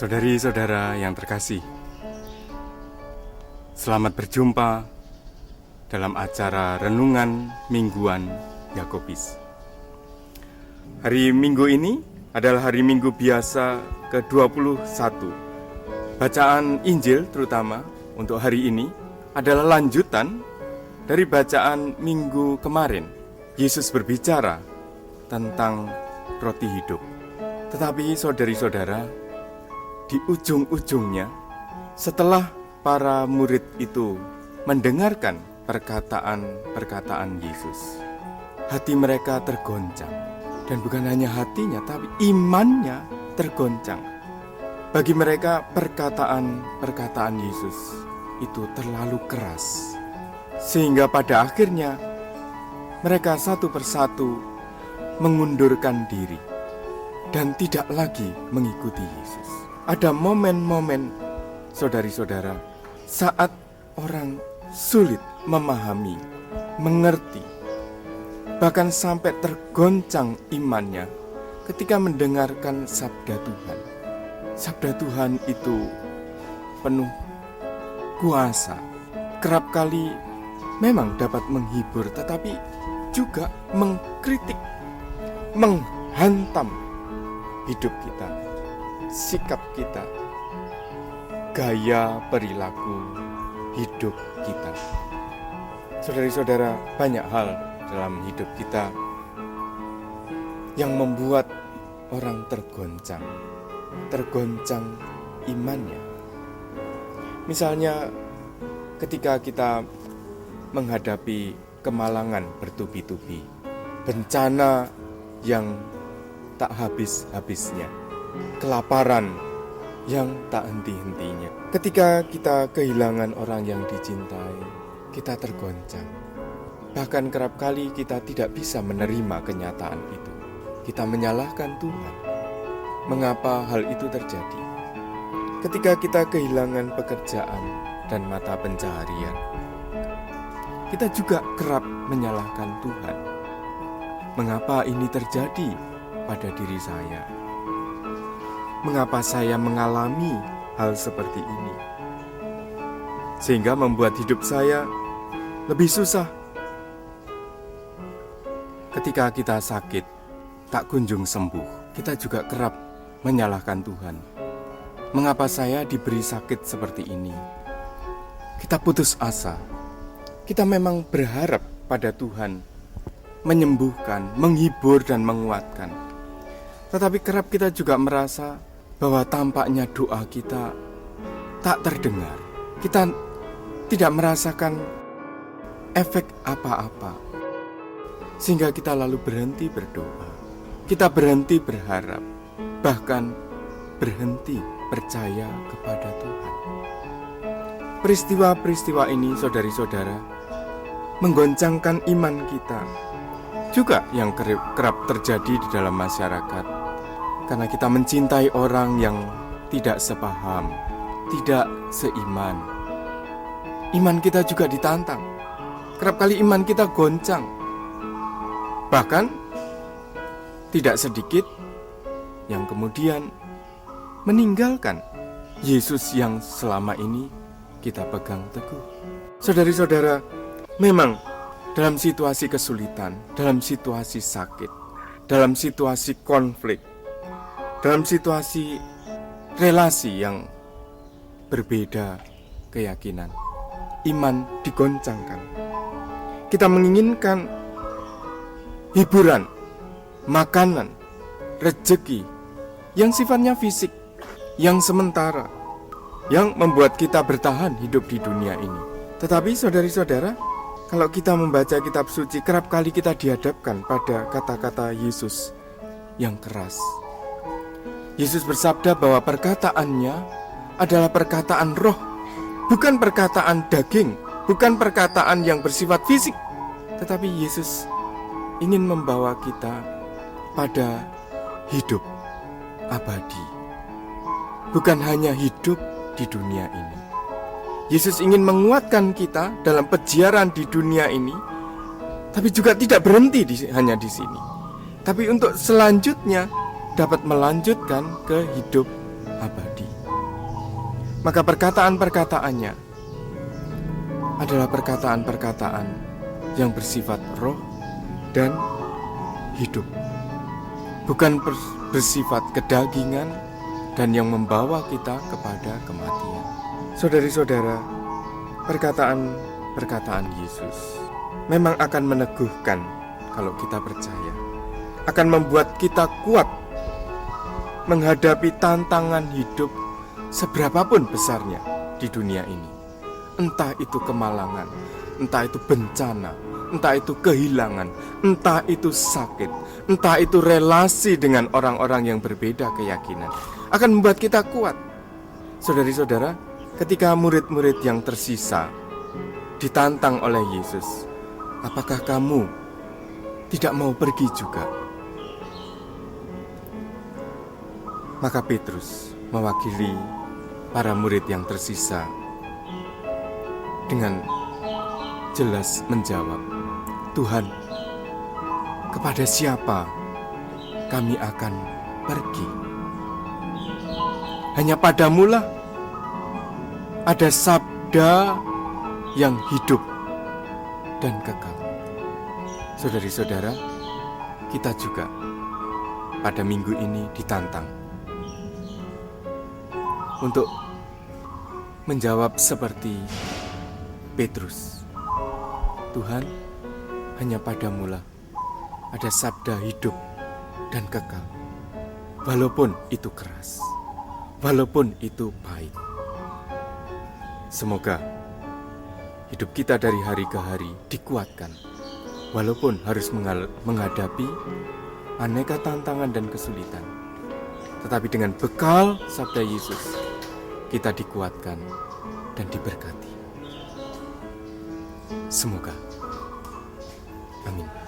Saudari-saudara yang terkasih, selamat berjumpa dalam acara Renungan Mingguan Yakobis. Hari Minggu ini adalah hari Minggu biasa ke-21. Bacaan Injil terutama untuk hari ini adalah lanjutan dari bacaan minggu kemarin. Yesus berbicara tentang roti hidup. Tetapi saudari-saudara, di ujung-ujungnya, setelah para murid itu mendengarkan perkataan-perkataan Yesus, hati mereka tergoncang. Dan bukan hanya hatinya, tapi imannya tergoncang. Bagi mereka perkataan-perkataan Yesus itu terlalu keras, sehingga pada akhirnya mereka satu persatu mengundurkan diri dan tidak lagi mengikuti Yesus. Ada momen-momen, saudari-saudara, saat orang sulit memahami, mengerti, bahkan sampai tergoncang imannya ketika mendengarkan sabda Tuhan. Sabda Tuhan itu penuh kuasa, kerap kali memang dapat menghibur, tetapi juga mengkritik, menghantam hidup kita, sikap kita, gaya perilaku hidup kita. Saudari-saudara, banyak hal dalam hidup kita yang membuat orang tergoncang imannya. Misalnya ketika kita menghadapi kemalangan bertubi-tubi, bencana yang tak habis-habisnya, kelaparan yang tak henti-hentinya. Ketika kita kehilangan orang yang dicintai, kita tergoncang. Bahkan kerap kali kita tidak bisa menerima kenyataan itu. Kita menyalahkan Tuhan. Mengapa hal itu terjadi? Ketika kita kehilangan pekerjaan dan mata pencaharian, kita juga kerap menyalahkan Tuhan. Mengapa ini terjadi pada diri saya? Mengapa saya mengalami hal seperti ini? Sehingga membuat hidup saya lebih susah. Ketika kita sakit, tak kunjung sembuh, kita juga kerap menyalahkan Tuhan. Mengapa saya diberi sakit seperti ini? Kita putus asa. Kita memang berharap pada Tuhan menyembuhkan, menghibur, dan menguatkan. Tetapi kerap kita juga merasa bahwa tampaknya doa kita tak terdengar. Kita tidak merasakan efek apa-apa, sehingga kita lalu berhenti berdoa. Kita berhenti berharap, bahkan berhenti percaya kepada Tuhan. Peristiwa-peristiwa ini, saudari-saudara, menggoncangkan iman kita. Juga yang kerap terjadi di dalam masyarakat, karena kita mencintai orang yang tidak sepaham, tidak seiman. Iman kita juga ditantang. Kerap kali iman kita goncang. Bahkan tidak sedikit yang kemudian meninggalkan Yesus yang selama ini kita pegang teguh. Saudari-saudara, memang dalam situasi kesulitan, dalam situasi sakit, dalam situasi konflik, dalam situasi relasi yang berbeda keyakinan, iman digoncangkan. Kita menginginkan hiburan, makanan, rezeki yang sifatnya fisik, yang sementara, yang membuat kita bertahan hidup di dunia ini. Tetapi saudari-saudara, kalau kita membaca kitab suci, kerap kali kita dihadapkan pada kata-kata Yesus yang keras. Yesus bersabda bahwa perkataannya adalah perkataan roh, bukan perkataan daging, bukan perkataan yang bersifat fisik. Tetapi Yesus ingin membawa kita pada hidup abadi, bukan hanya hidup di dunia ini. Yesus ingin menguatkan kita dalam peziarah di dunia ini, tapi juga tidak berhenti hanya di sini. Tapi untuk selanjutnya dapat melanjutkan ke hidup abadi. maka perkataan-perkataannya adalah perkataan-perkataan yang bersifat roh dan hidup, bukan bersifat kedagingan dan yang membawa kita kepada kematian. Saudari-saudara, perkataan-perkataan Yesus memang akan meneguhkan kalau kita percaya, akan membuat kita kuat menghadapi tantangan hidup seberapapun besarnya di dunia ini. Entah itu kemalangan, entah itu bencana, entah itu kehilangan, entah itu sakit, entah itu relasi dengan orang-orang yang berbeda keyakinan, akan membuat kita kuat. Saudari-saudara, ketika murid-murid yang tersisa ditantang oleh Yesus, apakah kamu tidak mau pergi juga? Maka Petrus mewakili para murid yang tersisa dengan jelas menjawab, Tuhan, kepada siapa kami akan pergi? Hanya padamulah ada sabda yang hidup dan kekal. Saudari-saudara, kita juga pada minggu ini ditantang untuk menjawab seperti Petrus. Tuhan, hanya padamulah ada sabda hidup dan kekal. Walaupun itu keras, walaupun itu pahit. Semoga hidup kita dari hari ke hari dikuatkan, walaupun harus menghadapi aneka tantangan dan kesulitan. Tetapi dengan bekal sabda Yesus, kita dikuatkan dan diberkati. Semoga. Amin.